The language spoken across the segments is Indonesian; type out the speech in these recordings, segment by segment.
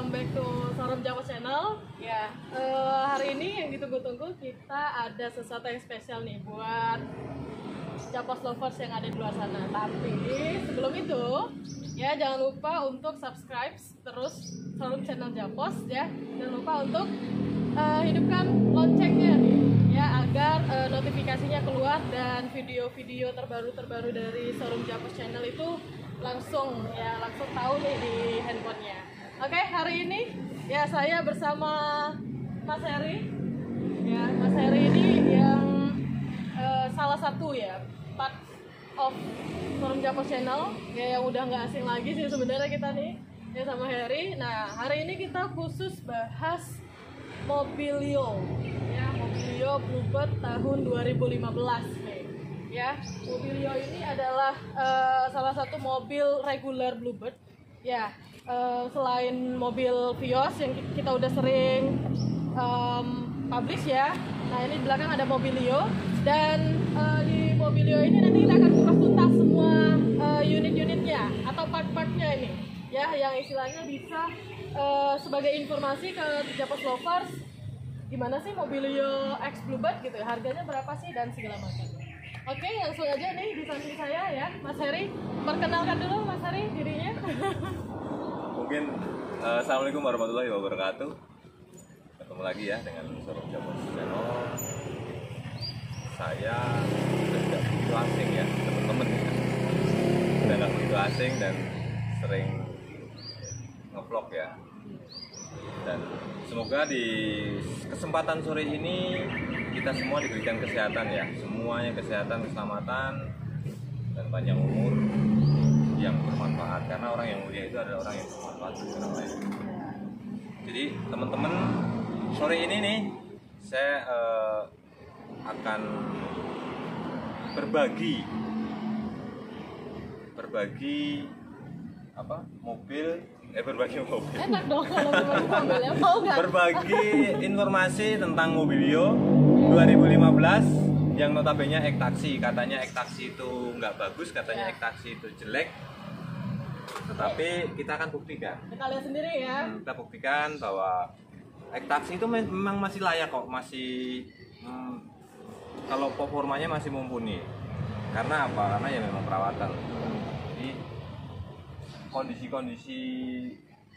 welcome back to Showroom Japos Channel. Ya, hari ini yang ditunggu-tunggu kita ada sesuatu yang spesial nih buat Japos lovers yang ada di luar sana. Tapi sebelum itu, ya jangan lupa untuk subscribe terus Showroom Channel Japos ya. Jangan lupa untuk hidupkan loncengnya nih, ya agar notifikasinya keluar dan video-video terbaru dari Showroom Japos Channel itu langsung tahu nih di handphonenya. Oke, hari ini ya saya bersama Mas Heri. Ya, Mas Heri ini yang salah satu ya part of Showroom Japos Channel ya, yang udah nggak asing lagi sih sebenarnya kita nih ya sama Heri. Nah, hari ini kita khusus bahas Mobilio ya, Mobilio Bluebird tahun 2015 nih. Ya, Mobilio ini adalah salah satu mobil regular Bluebird. Ya, selain mobil Vios yang kita udah sering publish ya. Nah, ini di belakang ada Mobilio dan di Mobilio ini nanti kita akan kupas tuntas semua unit-unitnya atau part-partnya ini. Ya, yang istilahnya bisa sebagai informasi ke Japos lovers, gimana sih Mobilio X Bluebird gitu ya, harganya berapa sih dan segala macam. Oke, langsung aja nih di samping saya ya, Mas Heri. Perkenalkan dulu Mas Heri dirinya. Mungkin Assalamualaikum warahmatullahi wabarakatuh. Ketemu lagi ya dengan Showroom Japos Channel. Saya tidak begitu asing ya, teman-teman ya. Sudah nggak begitu asing dan sering ngevlog ya. Dan semoga di kesempatan sore ini kita semua diberikan kesehatan ya, semuanya kesehatan, keselamatan, dan panjang umur yang bermanfaat. Karena orang yang mulia itu adalah orang yang bermanfaat bagi orang lain. Jadi teman-teman, sore ini nih saya akan berbagi berbagi mobil. Enak dong kalau berbagi mobil ya, mau nggak? Berbagi informasi tentang Mobilio 2015 yang notabene ektaksi. Katanya ektaksi itu nggak bagus, katanya ektaksi itu jelek. Tetapi kita akan buktikan. Kita lihat sendiri ya. Kita buktikan bahwa ektaksi itu memang masih layak kok, masih kalau performanya masih mumpuni. Karena apa? Karena ya memang perawatan. Jadi kondisi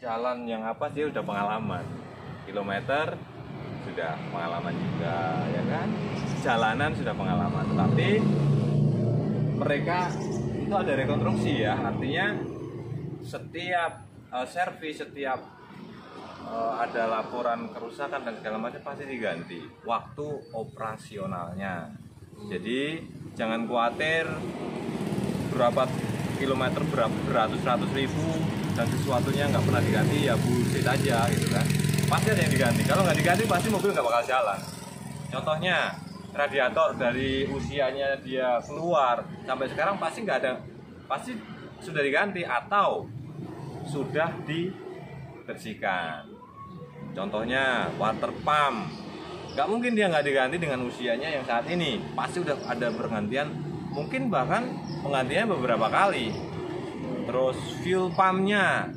jalan yang apa sih udah pengalaman, kilometer sudah pengalaman juga ya kan, jalanan sudah pengalaman. Tapi mereka itu ada rekonstruksi ya, artinya setiap servis, setiap ada laporan kerusakan dan segala macam pasti diganti waktu operasionalnya. Jadi jangan khawatir berapa kilometer beratus-ratus ribu dan sesuatunya nggak pernah diganti, ya bullshit aja gitu kan. Pasti ada yang diganti. Kalau nggak diganti pasti mobil nggak bakal jalan. Contohnya radiator dari usianya dia keluar sampai sekarang pasti nggak ada, pasti sudah diganti atau sudah dibersihkan. Contohnya water pump, nggak mungkin dia nggak diganti dengan usianya yang saat ini. Pasti udah ada pergantian, mungkin bahkan penggantiannya beberapa kali. Terus fuel pumpnya,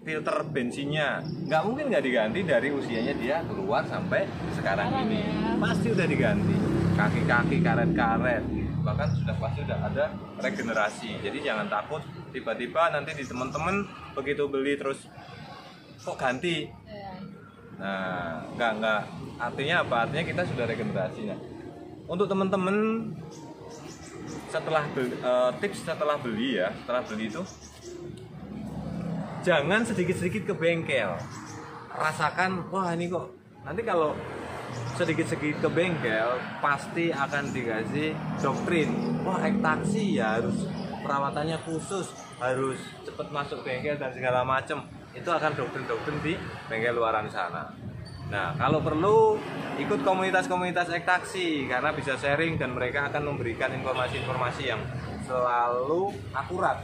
filter bensinnya, nggak mungkin nggak diganti dari usianya dia keluar sampai sekarang ini. Pasti udah diganti. Kaki-kaki, karet-karet, bahkan pasti udah ada regenerasi. Jadi jangan takut tiba-tiba nanti di teman-teman begitu beli terus kok ganti. Nah, nggak. Artinya apa? Artinya kita sudah regenerasi. Nah, untuk teman-teman setelah tips setelah beli itu jangan sedikit-sedikit ke bengkel, rasakan wah ini kok, nanti kalau sedikit-sedikit ke bengkel pasti akan dikasih doktrin, wah ektaksi ya harus perawatannya khusus, harus cepat masuk bengkel dan segala macam. Itu akan doktrin-doktrin di bengkel luaran sana. Nah, kalau perlu ikut komunitas-komunitas ektaksi karena bisa sharing dan mereka akan memberikan informasi-informasi yang selalu akurat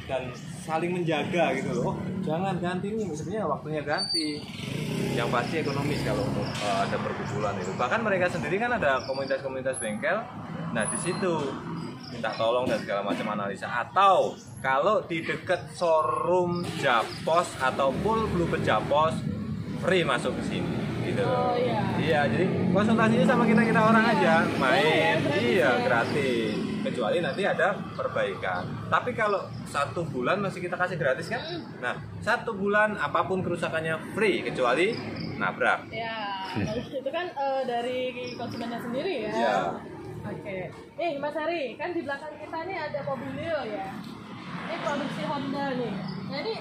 dan saling menjaga gitu loh. Oh, jangan ganti ini, sebenarnya waktunya ganti. Yang pasti ekonomis kalau untuk ada perkumpulan itu. Bahkan mereka sendiri kan ada komunitas-komunitas bengkel. Nah, di situ minta tolong dan segala macam analisa, atau kalau di dekat showroom Japos atau full Bluebird Japos free masuk ke sini gitu. Oh iya. Iya, jadi konsultasinya sama kita orang aja, main. Gratis, Gratis. Kecuali nanti ada perbaikan. Tapi kalau 1 bulan masih kita kasih gratis kan? Nah, 1 bulan apapun kerusakannya free kecuali nabrak. Ya, itu kan dari konsumennya sendiri ya. Iya. Oke. Mas Hari, kan di belakang kita nih ada Mobilio ya. Ini produksi Honda nih. Nah ini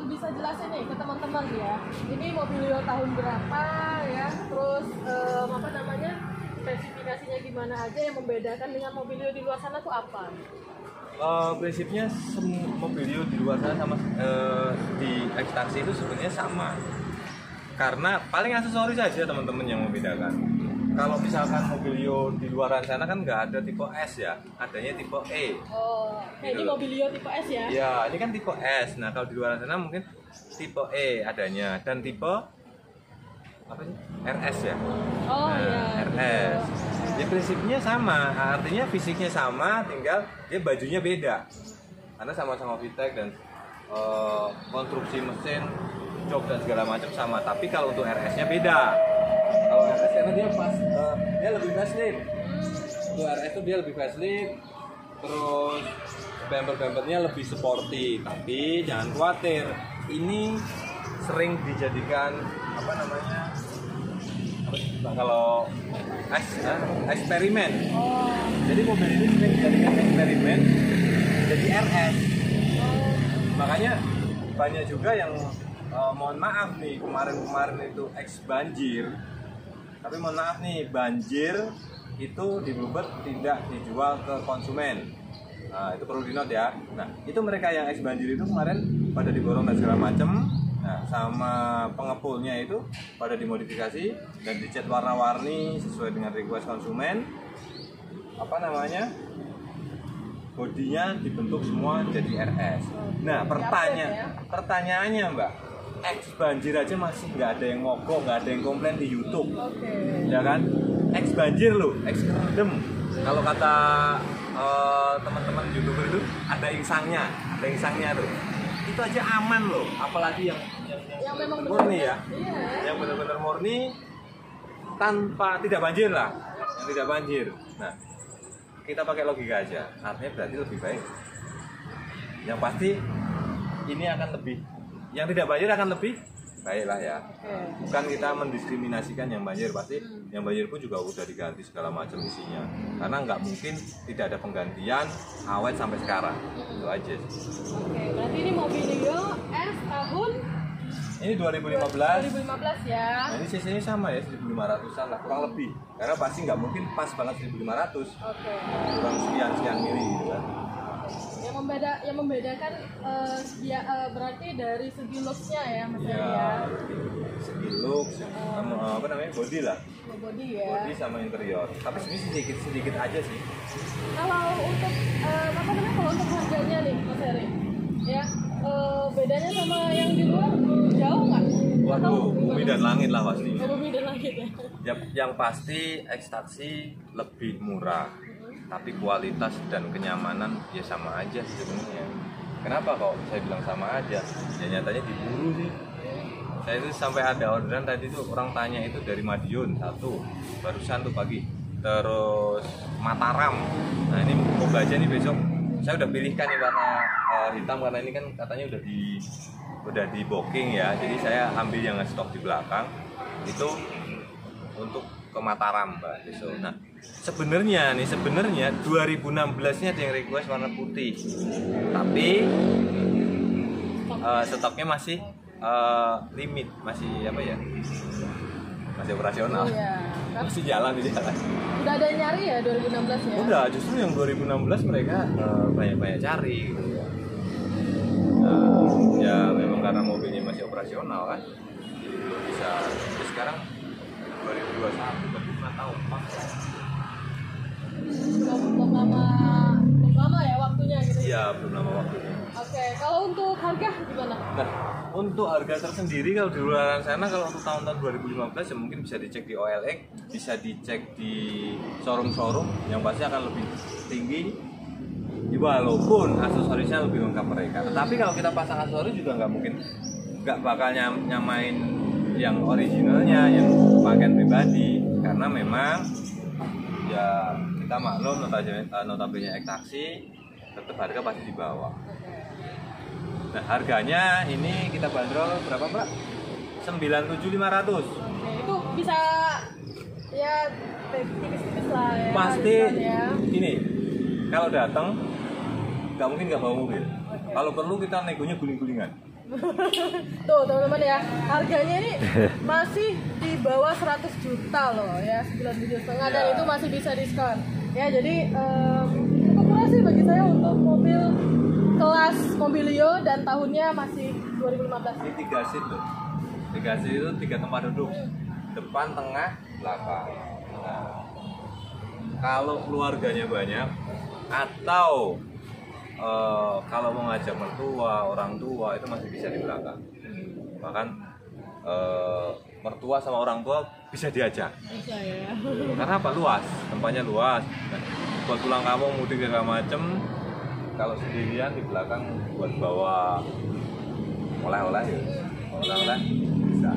bisa jelasin nih ke teman-teman ya. Ini Mobilio tahun berapa ya? Terus apa namanya? Spesifikasinya gimana aja yang membedakan dengan Mobilio di luar sana tuh apa? Prinsipnya Mobilio di luar sana sama di X-Taxi itu sebenarnya sama. Karena paling aksesoris saja teman-teman yang membedakan. Kalau misalkan Mobilio di luar sana kan nggak ada tipe S ya, adanya tipe E. Oh, gitu ini Mobilio tipe S ya? Ya, ini kan tipe S. Nah, kalau di luar sana mungkin tipe E adanya dan tipe apa sih? RS ya. Oh iya. RS. Ya prinsipnya sama, artinya fisiknya sama, tinggal dia bajunya beda. Karena sama-sama VTEC dan konstruksi mesin, jok dan segala macam sama. Tapi kalau untuk RS-nya beda. Kalau RS karena dia dia lebih facelift. Untuk RS itu dia lebih facelift. Terus bumper-bumpernya lebih sporty. Tapi jangan khawatir, ini sering dijadikan apa namanya? Kalau eksperimen. Jadi mobil ini sering dijadikan eksperimen jadi RS. Makanya banyak juga yang mohon maaf nih, kemarin itu X banjir. Tapi mohon maaf nih, banjir itu di Bluebird tidak dijual ke konsumen. Nah, itu perlu di-note ya. Nah, itu mereka yang X banjir itu kemarin pada diborong dan segala macam. Nah, sama pengepulnya itu pada dimodifikasi dan dicat warna-warni sesuai dengan request konsumen. Apa namanya? Bodinya dibentuk semua jadi RS. Nah, pertanyaannya Mbak, X banjir aja masih nggak ada yang mogok, nggak ada yang komplain di YouTube. Ya kan? X banjir loh, X kerendam. Kalau kata teman-teman YouTuber itu ada insangnya tuh. Itu aja aman loh, apalagi yang memang murni ya. Iya. Yang benar-benar murni tanpa tidak banjir lah, yang tidak banjir. Nah, kita pakai logika aja, artinya berarti lebih baik. Yang pasti ini akan lebih, yang tidak banjir akan lebih baik lah ya. Bukan kita mendiskriminasikan yang banjir, pasti yang banjir pun juga udah diganti segala macam isinya. Karena nggak mungkin tidak ada penggantian awet sampai sekarang. Itu aja sih. Oke, berarti ini Mobilio S tahun ini 2015 ya. Nah, ini cc-nya sama ya, 1.500-an lah kurang lebih. Karena pasti nggak mungkin pas banget 1.500. Kurang sekian mili gitu kan. Yang membedakan berarti dari segi looks-nya ya Mas ya. Segi looks, apa namanya, body lah. Body ya. Body sama interior. Tapi sebenarnya sedikit aja sih. Kalau untuk kalau untuk harganya nih Mas Heri, ya bedanya sama yang di luar jauh nggak? Waduh, bumi dan langit lah pasti. Bumi dan langit ya. Yang pasti X-Taxi lebih murah, tapi kualitas dan kenyamanan ya sama aja sebenarnya. Kenapa kok saya bilang sama aja? Ya nyatanya diburu sih. Saya itu sampai ada orderan tadi tuh orang tanya itu dari Madiun satu, barusan tuh pagi. Terus Mataram. Nah ini mau baca nih besok. Saya udah pilihkan nih warna hitam karena ini kan katanya udah di booking ya. Jadi saya ambil yang stok di belakang itu untuk ke Mataram Mbak besok. Nah sebenarnya 2016-nya ada yang request warna putih, tapi stoknya masih limit, masih apa ya, masih operasional. Masih jalan di jalan. Udah ada yang nyari ya 2016 ya? Udah, justru yang 2016 mereka banyak cari gitu ya. Ya memang karena mobilnya masih operasional kan, jadi belum bisa. Jadi sekarang 2021 berarti 5 tahun belum lama ya waktunya gitu. Iya, belum lama waktunya. Oke, kalau untuk harga gimana? Nah, untuk harga tersendiri kalau di luar sana, kalau untuk tahun-tahun 2015 ya mungkin bisa dicek di OLX, bisa dicek di showroom yang pasti akan lebih tinggi. walaupun aksesorisnya lebih lengkap mereka. Tetapi kalau kita pasang aksesoris juga nggak bakal nyamain yang originalnya, yang pakaian pribadi, karena memang ya kita maklum notabene taksi tetap harga pasti di bawah. Nah harganya ini kita bandrol berapa Mbak? 97.500. Itu bisa ya tipis-tipis lah ya. Pasti ya. Ini kalau datang nggak mungkin nggak bawa mobil. Kalau perlu kita negonya guling-gulingan. Tuh teman-teman ya, harganya ini masih di bawah 100 juta loh ya, 97,5 dan itu masih bisa diskon ya. Jadi cukup murah sih bagi saya untuk mobil kelas Mobilio dan tahunnya masih 2015. Ini 3 seat loh. 3 seat itu 3 tempat duduk, depan, tengah, belakang. Nah, kalau keluarganya banyak atau kalau mau ngajak mertua, orang tua itu masih bisa di belakang. Bahkan mertua sama orang tua bisa diajak. Bisa ya. Karena apa? Luas, tempatnya luas. Nah, buat pulang kampung, mudik segala macem. Kalau sendirian di belakang buat bawa oleh-oleh, bisa.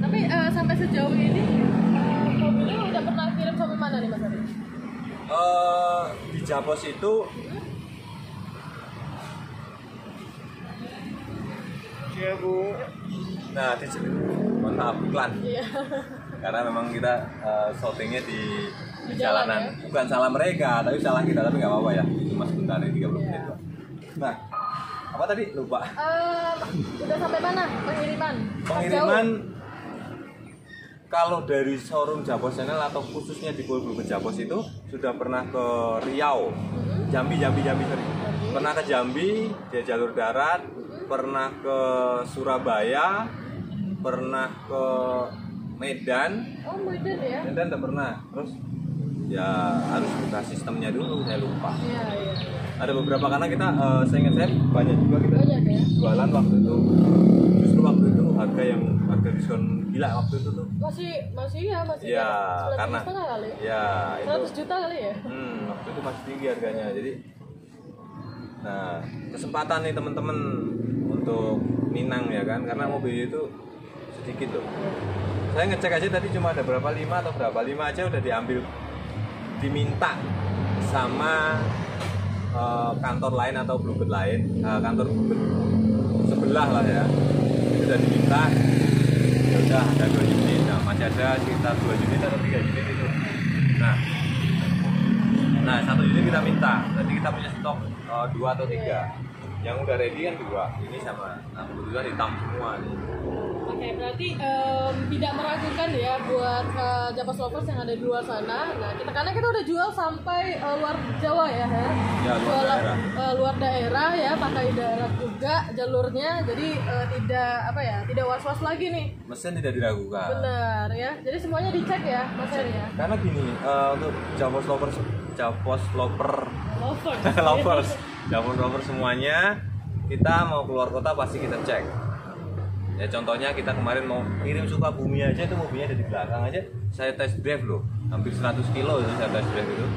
Tapi sampai sejauh ini mobilnya udah pernah kirim sampai mana nih Mas Ari? Di Japos itu ya Bu. Nah, mohon maaf iklan. Iya. Karena memang kita shootingnya di jalan, jalanan. ya? Bukan salah mereka, tapi salah kita, tapi nggak apa-apa ya. Cuma sebentar ini 30 menit. Nah, apa tadi? Lupa. Udah sampai mana pengiriman? Pengiriman kalau dari showroom Japos Channel atau khususnya di Polbubet Japos itu sudah pernah ke Riau, Jambi, sorry. Pernah ke Jambi, dia jalur darat, pernah ke Surabaya, pernah ke Medan. Oh Medan ya? Medan udah pernah. Terus ya harus buka sistemnya dulu, saya lupa. Iya. Ada beberapa karena kita, saya ingat saya banyak juga kita jualan waktu itu. Justru waktu itu harga diskon gila waktu itu tuh. Masih ya karena kali. Ya 100 juta kali ya. Waktu itu masih tinggi harganya. Jadi nah kesempatan nih teman-teman untuk Minang ya kan, karena mobil itu sedikit loh. Saya ngecek aja tadi cuma ada berapa, 5 aja udah diminta sama kantor lain atau Bluebird lain, kantor Bluebird sebelah lah ya, itu udah diminta. Ya udah ada 2 unit, nah masih ada sekitar 2 unit atau 3 unit itu. Nah 1 unit kita minta, nanti kita punya stok 2 atau 3. Yang udah ready kan 2, ini sama. Nah kebetulan hitam semua nih. Oke, berarti tidak meragukan ya buat Japos lovers yang ada di luar sana. Nah, karena kita udah jual sampai luar Jawa ya, Ya, luar daerah ya, pakai darat juga jalurnya. Jadi tidak was-was lagi nih. Mesin tidak diragukan. Benar ya. Jadi semuanya dicek ya, Mas Heri ya. Karena gini, untuk Japos lovers semuanya, kita mau keluar kota pasti kita cek. Ya contohnya kita kemarin mau kirim Sukabumi aja, itu mobilnya ada di belakang aja, saya test drive loh, hampir 100 kilo itu saya test drive itu.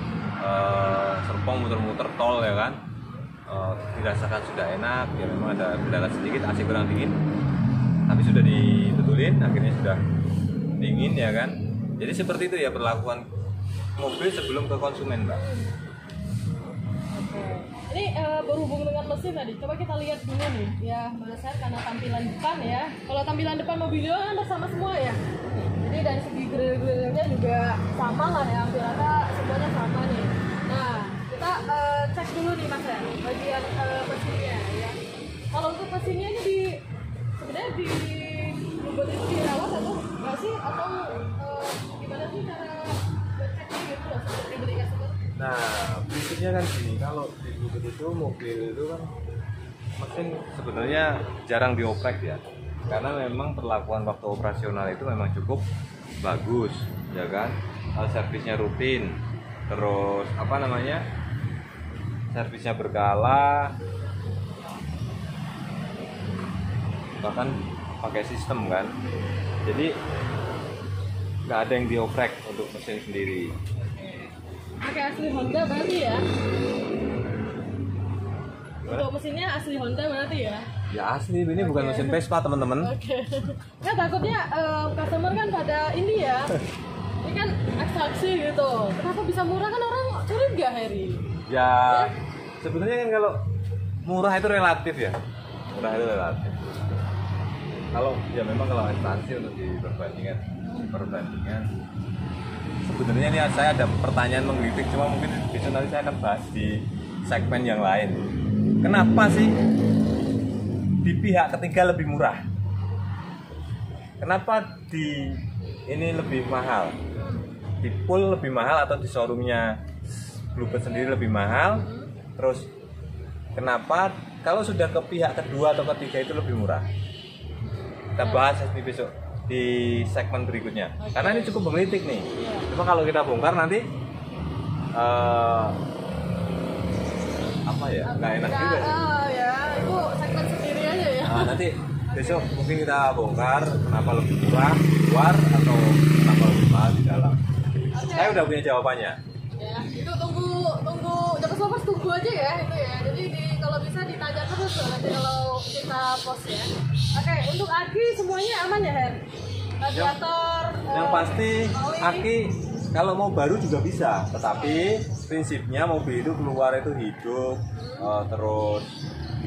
Serpong muter-muter tol ya kan, dirasakan sudah enak, ya memang ada kendala sedikit, AC kurang dingin, tapi sudah dibetulin, akhirnya sudah dingin ya kan. Jadi seperti itu ya perlakuan mobil sebelum ke konsumen Mbak. Ini berhubung dengan mesin tadi, coba kita lihat dulu nih ya Mas Heri, karena tampilan depan ya. Kalau tampilan depan Mobilio kan sama semua ya. Jadi dari segi grill-grillnya juga sama lah ya, hampir ada semuanya sama nih. Nah, kita cek dulu nih Mas Heri, bagian mesinnya ya. Kalau untuk mesinnya ini sebenarnya di Bluebird itu dirawat atau nggak sih? Atau gimana sih cara ngeceknya gitu loh sebelum dibeli customer? Nah, prinsipnya kan gini, kalau di Bluebird itu mobil itu kan mesin sebenarnya jarang dioprek ya, karena memang perlakuan waktu operasional itu memang cukup bagus, ya kan? Servisnya rutin, terus servisnya berkala, bahkan pakai sistem kan, jadi nggak ada yang dioprek untuk mesin sendiri. Pakai asli Honda berarti ya? Untuk mesinnya asli Honda berarti ya? Ya asli, ini bukan mesin Vespa teman-teman. Oke. Nah takutnya customer kan pada ini ya, ini kan ekstraksi gitu. Kenapa bisa murah kan orang curiga Heri? Ya sebenarnya kan kalau murah itu relatif ya, murah itu relatif. Kalau ya memang kalau ekstraksi untuk perbandingan. Sebenarnya ini saya ada pertanyaan menggelitik, cuma mungkin besok nanti saya akan bahas di segmen yang lain. Kenapa sih di pihak ketiga lebih murah? Kenapa di ini lebih mahal? Di pool lebih mahal atau di showroomnya Bluebird sendiri lebih mahal? Terus kenapa kalau sudah ke pihak kedua atau ketiga itu lebih murah? Kita bahas di besok di segmen berikutnya. Karena ini cukup menggelitik nih. Cuma kalau kita bongkar nanti apa ya? Nggak enak juga. Ya, itu segmen sendiri aja ya. Nah, nanti besok mungkin kita bongkar kenapa lebih murah di luar atau kenapa lebih mahal di dalam. Saya udah punya jawabannya. Ya, itu tunggu Japas Lovers tunggu aja ya itu ya. Jadi kalau bisa ditanya terus nanti kalau kita post ya. Oke, untuk aki semuanya aman ya Her? Radiator. Yang pasti aki kalau mau baru juga bisa, tetapi prinsipnya mobil itu keluar itu hidup, terus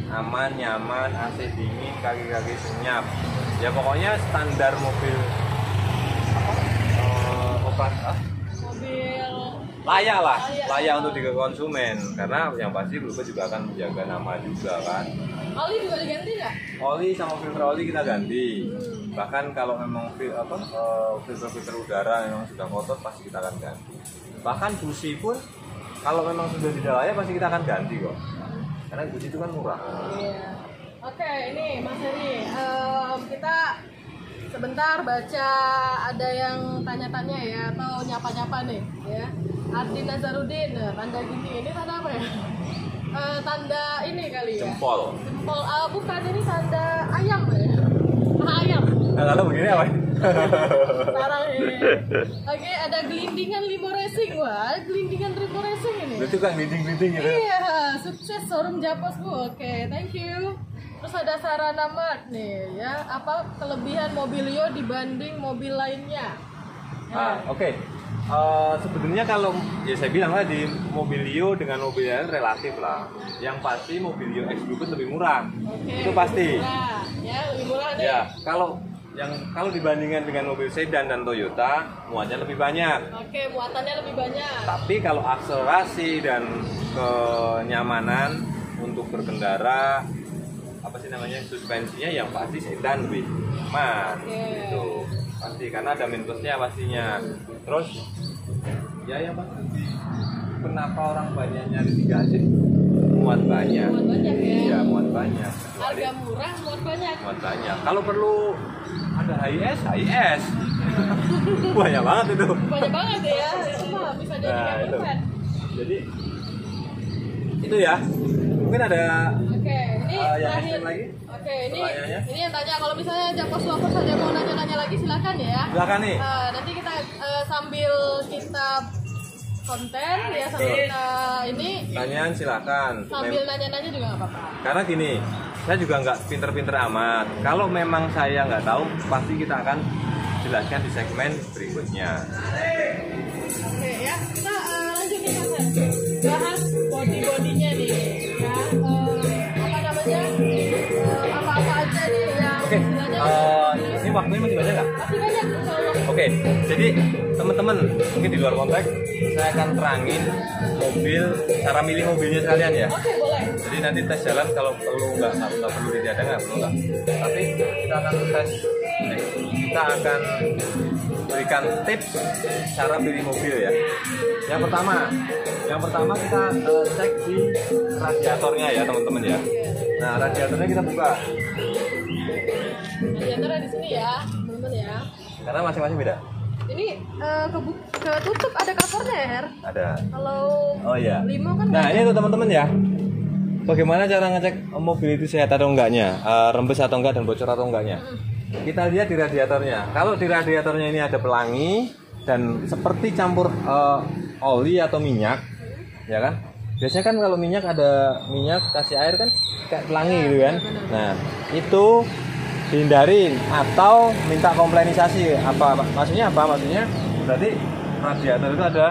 aman, nyaman, AC dingin, kaki-kaki senyap. Ya pokoknya standar mobil mobil layak lah, layak untuk konsumen. Karena yang pasti Bluebird juga akan menjaga nama juga kan. Oli juga diganti nggak? Oli sama filter oli kita ganti. Bahkan kalau memang filter udara memang sudah kotor pasti kita akan ganti. Bahkan busi pun kalau memang sudah tidak layak pasti kita akan ganti kok. Karena busi itu kan murah. Iya. Oke, ini Mas Heri, kita sebentar baca ada yang tanya-tanya ya atau nyapa-nyapa nih ya. Ardi Nazarudin, tanda gini, ini tanda apa ya? Tanda ini kali ya. Jempol. Jempol, bukan, ini tanda ayam ya. Ayam. Nah, kalau begini apa? Parah ini. Oke, ada gelindingan Limo Racing. Wah, gelindingan Limo Racing ini. Itu kan glinding-glinding gitu. Iya, sukses showroom Japas Bu. Oke, thank you. Terus ada Sarana Mart nih ya. Apa kelebihan Mobilio dibanding mobil lainnya? Ya. Oke. Sebenarnya kalau ya saya bilang tadi Mobilio dengan mobil lain relatif lah. Yang pasti Mobilio X Bluebird lebih murah. Itu pasti. Murah. Ya, lebih murah nih. Ya, kalau dibandingkan dengan mobil sedan dan Toyota, muatnya lebih banyak. Oke, muatannya lebih banyak. Tapi kalau akselerasi dan kenyamanan untuk berkendara, apa sih namanya, suspensinya yang pasti sedan lebih aman. Gitu. Pasti karena ada minusnya pastinya. Terus ya yang pasti kenapa orang banyak nyari 3 AC? Muat banyak. Muat banyak ya. Iya, muat banyak. Harga murah, muat banyak. Muat banyak. Kalau perlu ada HIS. Banyak banget itu. Banyak banget ya. Itu mah bisa jadi itu. camper. Jadi itu ya. Mungkin ada Oke, ini yang terakhir lagi. Oke, ini yang tanya kalau misalnya Japas Lovers ada mau nanya-nanya lagi silakan ya. Silakan nih. Nanti kita sambil kita konten ya sambil kita ini Tanyaan silakan. sambil nanya-nanya juga nggak apa-apa. Karena gini, saya juga nggak pinter-pinter amat. Kalau memang saya nggak tahu, pasti kita akan jelaskan di segmen berikutnya. Oke ya, kita lanjut nih Mas. Bahas body-bodinya nih ya. Apa namanya? Apa-apa aja nih yang Oke, ini waktunya masih banyak nggak? masih banyak insyaallah. Oke, jadi teman-teman mungkin di luar konteks saya akan terangin mobil, cara milih mobilnya sekalian ya. Oke, boleh. Jadi nanti tes jalan kalau perlu nggak perlu tidak ada nggak perlu nggak. Tapi kita akan tes, kita akan berikan tips cara pilih mobil ya. Yang pertama kita cek di radiatornya ya teman-teman ya. Nah radiatornya kita buka. Radiatornya di sini ya, teman-teman ya. Karena masing-masing beda. Ini ketutup ada covernya ya, Her? Ada. Kalau iya. Limo kan Nah ini tuh teman-teman ya. Bagaimana cara ngecek mobil itu sehat atau enggaknya, rembes atau enggak dan bocor atau enggaknya? Kita lihat di radiatornya. Kalau di radiatornya ini ada pelangi dan seperti campur oli atau minyak, ya kan? biasanya kan kalau minyak ada minyak kasih air kan kayak pelangi gitu kan. Nah itu hindarin atau minta komplainisasi. Maksudnya berarti radiator itu ada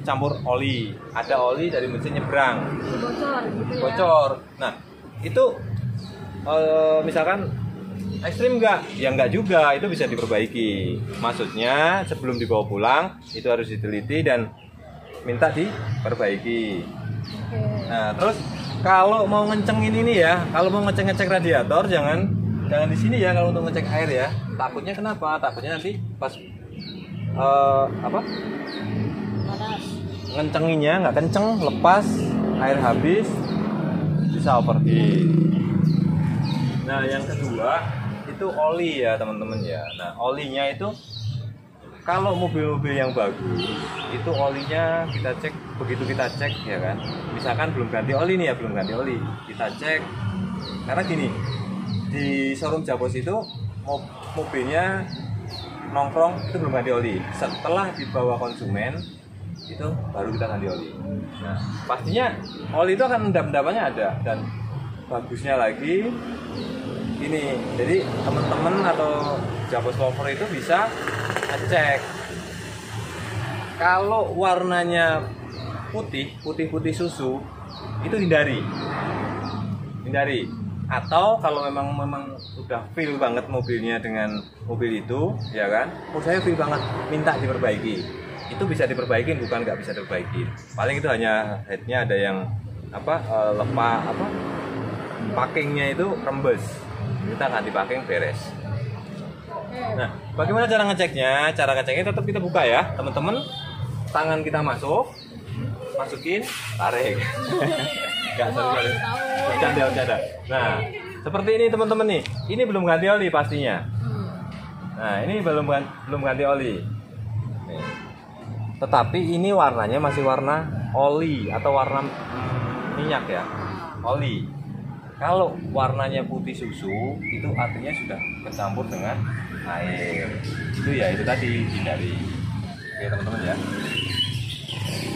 campur oli, ada oli dari mesin nyebrang bocor gitu ya. Bocor. Nah itu misalkan ekstrim enggak? Ya enggak juga, itu bisa diperbaiki. Maksudnya sebelum dibawa pulang itu harus diteliti dan minta diperbaiki. Nah terus kalau mau ngencengin ini ya, kalau mau ngecek radiator jangan di sini ya kalau untuk ngecek air ya. Takutnya kenapa? Takutnya nanti pas ngencenginnya nggak kenceng, lepas air habis, bisa overheat. Nah yang kedua itu oli ya teman-teman ya. Nah olinya itu kalau mobil-mobil yang bagus itu olinya kita cek, begitu kita cek ya kan, misalkan belum ganti oli nih ya, belum ganti oli, kita cek. Karena gini, di showroom Japos itu mobilnya nongkrong itu belum ganti oli. Setelah dibawa konsumen itu baru kita ganti oli. Nah pastinya oli itu akan endap-endapannya ada. Dan bagusnya lagi ini, jadi teman-teman atau Japos lover itu bisa ngecek kalau warnanya putih susu itu hindari. Atau kalau memang udah feel banget mobilnya dengan mobil itu ya kan, saya feel banget, minta diperbaiki, itu bisa diperbaiki, bukan nggak bisa diperbaiki. Paling itu hanya headnya ada yang packingnya itu rembes, kita ganti packing, beres. Nah bagaimana cara ngeceknya? Cara ngeceknya tetap kita buka ya teman-teman, tangan kita masukin, tarik. Nggak seru, bercanda. Nah seperti ini teman-teman nih, ini belum ganti oli pastinya. Nah ini belum ganti oli nih. Tetapi ini warnanya masih warna oli atau warna minyak ya, oli. Kalau warnanya putih susu itu artinya sudah kecampur dengan air. Itu ya, itu tadi hindari. Oke teman-teman ya.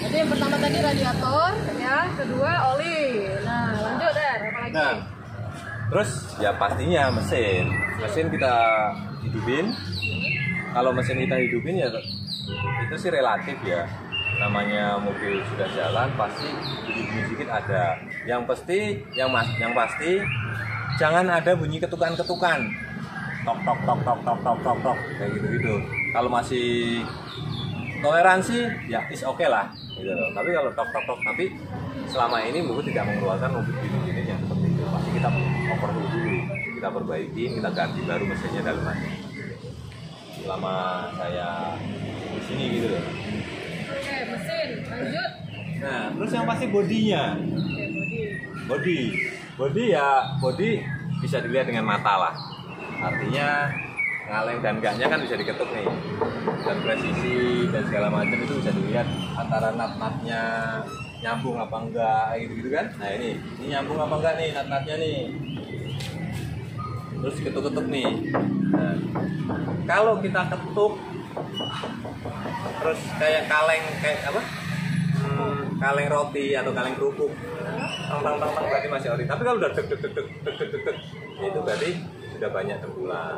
Jadi yang pertama tadi radiator, ya, kedua oli. Nah, lanjut deh, apa lagi? Nah, terus ya pastinya mesin kita hidupin. Kalau mesin kita hidupin ya itu sih relatif ya. Namanya mobil sudah jalan pasti bunyi sedikit ada. Yang pasti jangan ada bunyi ketukan-ketukan. Tok kayak gitu. Kalau masih toleransi ya is oke lah gitu. Tapi kalau tok tapi selama ini mobil tidak mengeluarkan mobil unit yang seperti itu, pasti kita overhaul dulu, kita perbaiki, kita ganti baru mesinnya dalamannya. Selama saya di sini gitu loh. Oke, mesin lanjut. Nah terus yang pasti bodinya. Bodi bisa dilihat dengan mata lah, artinya ngaleng dan enggaknya kan bisa diketuk nih, dan presisi dan segala macam itu bisa dilihat antara nat-natnya nyambung apa enggak gitu kan. Nah ini nyambung apa enggak nih nat-natnya nih, terus diketuk-ketuk nih. Nah, kalau kita ketuk terus kayak kaleng kaleng roti atau kaleng kerupuk, tang berarti masih ori. Tapi kalau udah deg itu berarti sudah banyak debulan.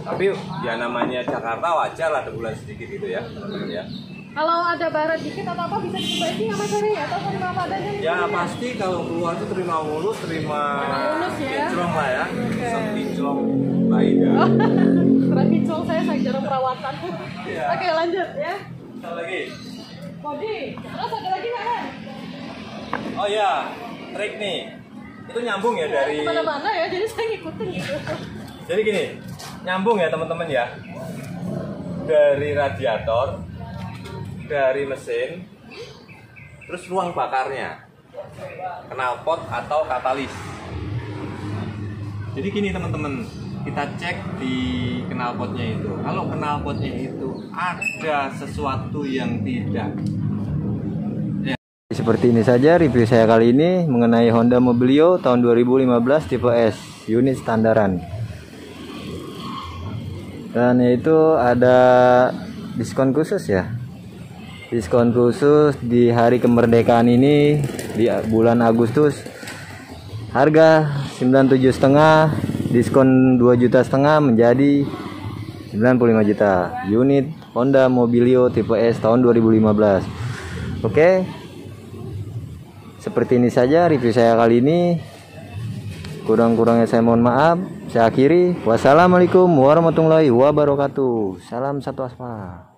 Tapi ya namanya Jakarta wajar lah debulan sedikit gitu ya teman-teman ya. Kalau ada barat dikit atau apa bisa diperbaiki nggak Mas Heri? Atau terima apa adanya? Ya pasti kalau keluar itu terima mulus ya. Kinclong lah ya. Kinclong lain ya. Karena kinclong saya jarang perawatan. Ya. Oke lanjut ya. Satu lagi. Bodi. Terus ada lagi nggak? Oh ya, trik nih. Itu nyambung ya dari mana-mana ya, jadi saya ngikutin gitu. Jadi gini, nyambung ya teman-teman ya. Dari radiator, dari mesin, terus ruang bakarnya, knalpot atau katalis. Jadi gini teman-teman, kita cek di knalpotnya itu. Kalau knalpotnya itu ada sesuatu yang tidak. Seperti ini saja review saya kali ini mengenai Honda Mobilio tahun 2015 tipe S unit standaran. Dan yaitu ada diskon khusus ya. Diskon khusus di hari kemerdekaan ini di bulan Agustus. Harga 97,5, diskon 2,5 juta menjadi 95 juta. Unit Honda Mobilio tipe S tahun 2015. Oke. Seperti ini saja review saya kali ini. Kurang-kurangnya saya mohon maaf. Saya akhiri. Wassalamualaikum warahmatullahi wabarakatuh. Salam satu aspal.